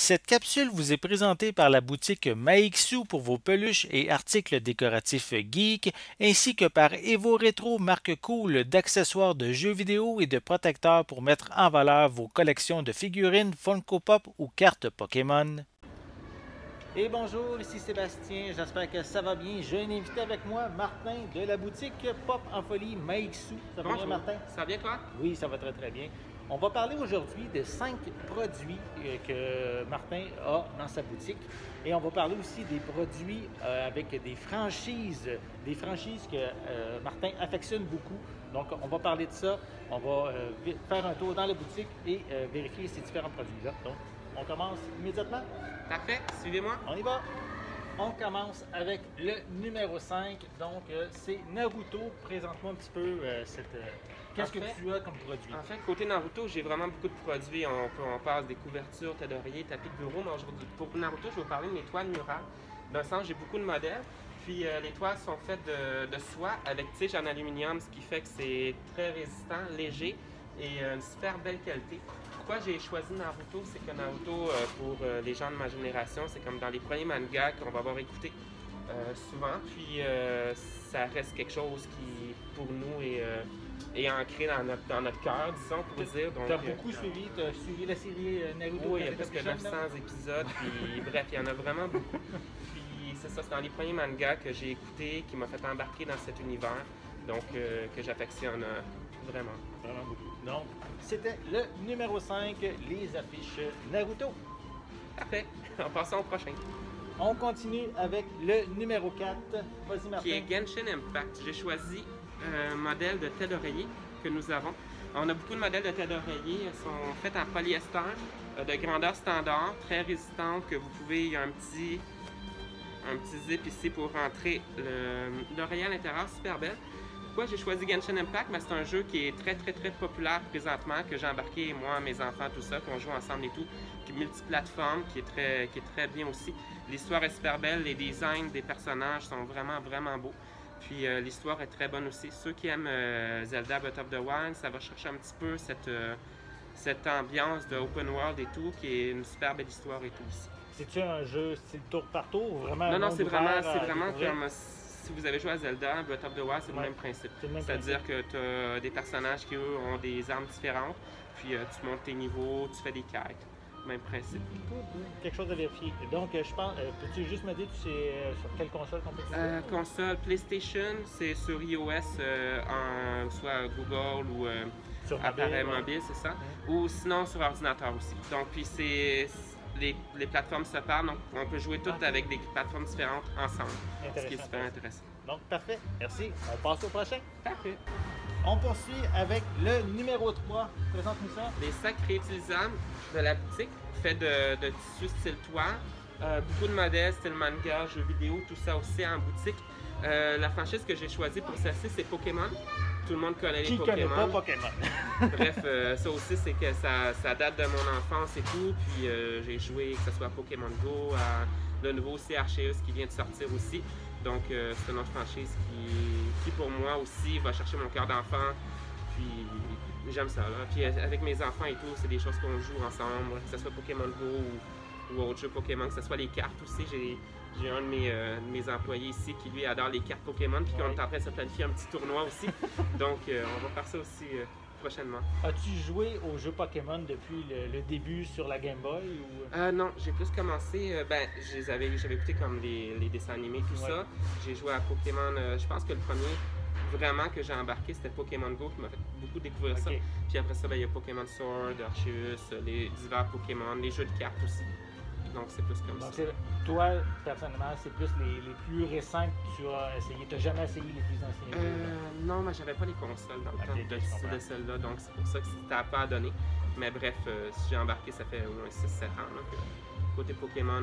Cette capsule vous est présentée par la boutique Maixu pour vos peluches et articles décoratifs geek, ainsi que par Evo Retro, marque cool d'accessoires de jeux vidéo et de protecteurs pour mettre en valeur vos collections de figurines Funko Pop ou cartes Pokémon. Et bonjour, ici Sébastien, j'espère que ça va bien. J'ai un invité avec moi, Martin, de la boutique Pop en Folie Maixu. Ça va bien, Martin? Ça va bien, toi? Oui, ça va très très bien. On va parler aujourd'hui de 5 produits que Martin a dans sa boutique. Et on va parler aussi des produits avec des franchises que Martin affectionne beaucoup. Donc, on va parler de ça. On va faire un tour dans la boutique et vérifier ces différents produits-là. Donc, on commence immédiatement. Parfait, suivez-moi. On y va. On commence avec le numéro 5. Donc, c'est Naruto. Présente-moi un petit peu qu'est-ce que tu as comme produit? En fait, côté Naruto, j'ai vraiment beaucoup de produits. On passe des couvertures, têtes d'oreiller, tapis de bureau. Mais aujourd'hui, pour Naruto, je vais vous parler de mes toiles murales. D'un sens, j'ai beaucoup de modèles. Puis les toiles sont faites de soie avec tige en aluminium, ce qui fait que c'est très résistant, léger et une super belle qualité. Pourquoi j'ai choisi Naruto? C'est que Naruto, pour les gens de ma génération, c'est comme dans les premiers mangas qu'on va avoir écouté souvent. Puis ça reste quelque chose qui, pour nous, est ancré dans notre cœur, disons, pour dire. Tu as beaucoup suivi, la série Naruto? Oui, il y a presque 900 épisodes. Puis bref, il y en a vraiment beaucoup. Puis c'est ça, c'est dans les premiers mangas que j'ai écouté, qui m'a fait embarquer dans cet univers. Donc, que j'affectionne vraiment. Vraiment beaucoup. Donc, c'était le numéro 5, les affiches Naruto. Parfait. En passant au prochain. On continue avec le numéro 4. Vas-y, Martin. Qui est Genshin Impact. J'ai choisi un modèle de tête d'oreiller que nous avons. On a beaucoup de modèles de tête d'oreiller. Elles sont faites en polyester, de grandeur standard, très résistantes, que vous pouvez... Il y a un petit zip ici pour rentrer l'oreiller à l'intérieur, super belle. Pourquoi j'ai choisi Genshin Impact? C'est un jeu qui est très populaire présentement, que j'ai embarqué moi, mes enfants, tout ça, qu'on joue ensemble et tout, qui est multiplateforme, qui est très bien aussi. L'histoire est super belle, les designs des personnages sont vraiment beaux. Puis l'histoire est très bonne aussi. Ceux qui aiment Zelda Breath of the Wild, ça va chercher un petit peu cette ambiance de open world et tout, qui est une super belle histoire et tout ici. C'est-tu un jeu style tour par tour ou vraiment? Non, c'est vraiment comme si vous avez joué à Zelda, Breath of the Wild, c'est le même principe. C'est-à-dire que tu as des personnages qui, eux, ont des armes différentes, puis tu montes tes niveaux, tu fais des quêtes. Même principe. Quelque chose à vérifier. Donc, je pense, peux-tu juste me dire sur quelle console qu'on peut utiliser? Console PlayStation, c'est sur iOS, soit Google ou sur appareil mobile, c'est ça. Ou sinon sur ordinateur aussi. Donc, puis les plateformes se parlent, donc on peut jouer toutes avec des plateformes différentes ensemble. Ce qui est super intéressant. Donc, parfait. Merci. On passe au prochain. Parfait. On poursuit avec le numéro 3. Présente-nous ça. Les sacs réutilisables de la boutique, faits de tissu style toile. Beaucoup de modèles, style manga, jeux vidéo, tout ça aussi en boutique. La franchise que j'ai choisie pour celle-ci, c'est Pokémon. Tout le monde connaît les Pokémon. Qui connaît pas Pokémon? Bref, ça aussi, c'est que ça date de mon enfance et tout. Puis j'ai joué, que ce soit à Pokémon Go, à le nouveau aussi Arceus qui vient de sortir aussi. Donc, c'est une autre franchise qui, pour moi aussi, va chercher mon cœur d'enfant. Puis, j'aime ça. Là. Puis, avec mes enfants et tout, c'est des choses qu'on joue ensemble, que ce soit Pokémon Go ou autre jeu Pokémon, que ce soit les cartes aussi. J'ai un de mes employés ici qui, lui, adore les cartes Pokémon. Puis, on est en train de se planifier un petit tournoi aussi. Donc, on va faire ça aussi prochainement. As-tu joué aux jeux Pokémon depuis le début sur la Game Boy? Ou... non, j'ai plus commencé, j'avais écouté comme les dessins animés, tout ça. J'ai joué à Pokémon, je pense que le premier vraiment que j'ai embarqué, c'était Pokémon Go qui m'a fait beaucoup découvrir ça. Puis après ça, il y a Pokémon Sword, Arceus, les divers Pokémon, les jeux de cartes aussi. Donc c'est plus comme ça. Toi, personnellement, c'est plus les plus récents que tu as essayé. Tu n'as jamais essayé les plus anciens? Non, mais j'avais pas les consoles dans le temps de celle-là, donc c'est pour ça que c'était à pas à donner. Mais bref, si j'ai embarqué, ça fait au moins 6-7 ans. Là, côté Pokémon,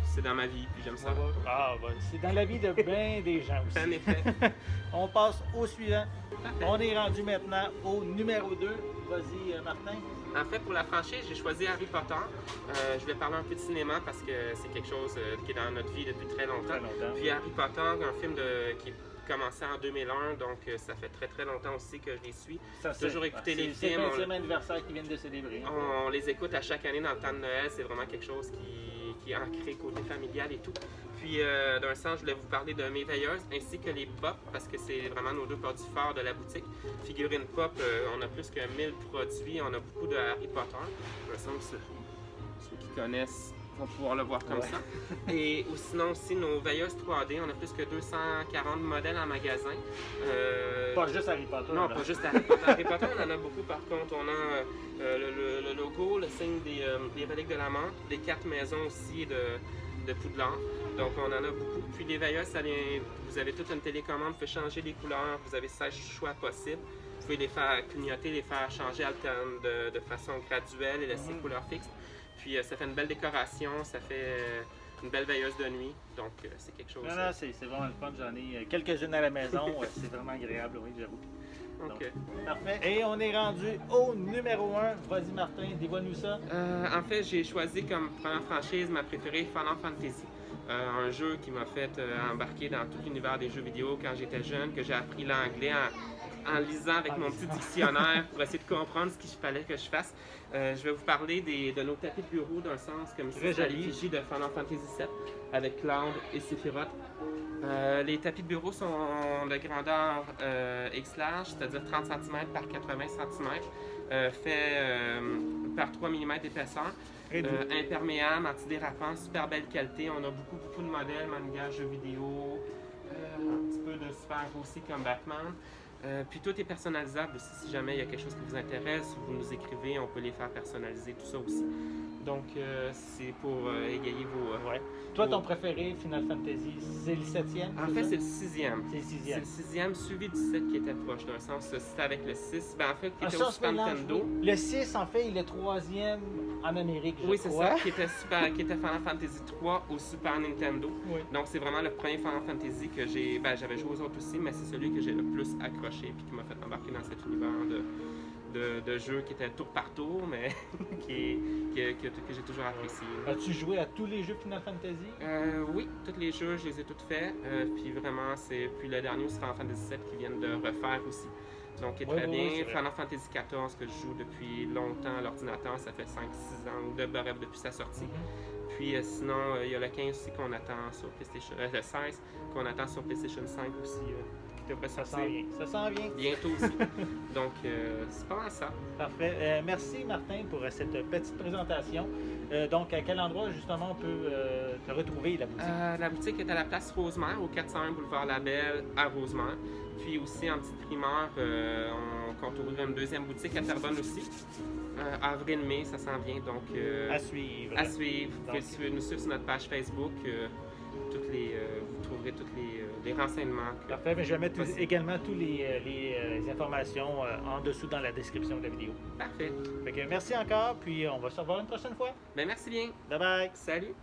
c'est dans ma vie, puis j'aime ça. C'est dans la vie de bien des gens aussi. En effet. On passe au suivant. On est rendu maintenant au numéro 2. Vas-y, Martin. En fait, pour la franchise, j'ai choisi Harry Potter. Je vais parler un peu de cinéma parce que c'est quelque chose qui est dans notre vie depuis très longtemps. Puis Harry Potter, un film qui est commencé en 2001, donc ça fait très très longtemps aussi que je les suis. Toujours écouter les C'est films. le 20e anniversaire qu'ils viennent de célébrer. Hein. On les écoute à chaque année dans le temps de Noël, c'est vraiment quelque chose qui est ancré côté familial et tout. Puis d'un sens, je voulais vous parler de mes veilleuses ainsi que les pop, parce que c'est vraiment nos deux produits forts de la boutique. Figurines pop, on a plus que 1000 produits, on a beaucoup de Harry Potter. D'un sens, ceux qui connaissent vont pouvoir le voir comme ça. Et ou sinon aussi nos veilleuses 3D, on a plus que 240 modèles en magasin. Pas juste Harry Potter. Non, là. pas juste Harry Potter. Harry Potter, on en a beaucoup par contre. On a le logo, le signe des reliques de la mort, des cartes maison aussi de Poudlard. Donc on en a beaucoup. Puis les veilleuses, vous avez toute une télécommande, vous pouvez changer les couleurs, vous avez 16 choix possibles. Vous pouvez les faire clignoter, les faire changer de façon graduelle et laisser couleur fixe. Puis ça fait une belle décoration, ça fait une belle veilleuse de nuit. Donc c'est quelque chose. Non, c'est vraiment le fun. J'en ai quelques-unes à la maison. C'est vraiment agréable, oui, j'avoue. Okay. Parfait. Et on est rendu au numéro 1. Vas-y Martin, dévoile-nous ça. En fait, j'ai choisi comme première franchise ma préférée Final Fantasy. Un jeu qui m'a fait embarquer dans tout l'univers des jeux vidéo quand j'étais jeune, que j'ai appris l'anglais en lisant avec mon petit dictionnaire pour essayer de comprendre ce qu'il fallait que je fasse. Je vais vous parler de nos tapis de bureau d'un sens, comme ici, c'est à l'effigie de Final Fantasy VII avec Cloud et Sephiroth. Les tapis de bureau sont de grandeur X large, c'est-à-dire 30 cm par 80 cm, fait par 3 mm d'épaisseur. Imperméable, antidérapant, super belle qualité. On a beaucoup de modèles, manga, jeux vidéo, un petit peu de super aussi comme Batman. Puis tout est personnalisable aussi. Si jamais il y a quelque chose qui vous intéresse, vous nous écrivez, on peut les faire personnaliser, tout ça aussi. Donc c'est pour égayer vos... Toi, ton préféré, Final Fantasy, c'est le 7e? En fait, c'est le 6e. C'est le 6e. C'est le 6e, suivi du 7 qui était proche, d'un sens. C'était avec le 6, ben, en fait, qui était au Ça, Super Nintendo. Oui. Le 6, en fait, il est 3e en Amérique, je Oui, c'est crois. ça, qui était Final Fantasy 3 au Super Nintendo. Oui. Donc, c'est vraiment le premier Final Fantasy que j'ai... Ben, j'avais joué aux autres aussi, mais c'est celui que j'ai le plus accroché et qui m'a fait embarquer dans cet univers de jeux qui était tour par tour, mais que j'ai toujours apprécié. As-tu joué à tous les jeux Final Fantasy? Oui, tous les jeux, je les ai tous faits. Puis vraiment, puis le dernier, c'est Final Fantasy VII qui viennent de refaire aussi. Donc, il est très bien. Final Fantasy XIV, que je joue depuis longtemps à l'ordinateur, ça fait 5-6 ans, depuis sa sortie. Puis sinon, il y a le 15 aussi qu'on attend sur PlayStation... le 16 qu'on attend sur PlayStation 5 aussi. Ça s'en vient. Ça s'en vient. Bientôt aussi. Donc, c'est pas mal ça. Parfait. Merci Martin pour cette petite présentation. Donc, à quel endroit justement on peut te retrouver la boutique? La boutique est à la place Rosemère, au 401 boulevard Labelle à Rosemère. Puis aussi en petite primeur, on compte ouvrir une deuxième boutique à Terrebonne aussi. Avril-mai, ça s'en vient. Donc, à suivre. À suivre. Vous pouvez nous suivre sur notre page Facebook. Vous trouverez tous les renseignements. Parfait, mais je vais mettre également toutes les informations en dessous dans la description de la vidéo. Parfait. Fait que merci encore, puis on va se revoir une prochaine fois. Ben merci bien. Bye bye. Salut.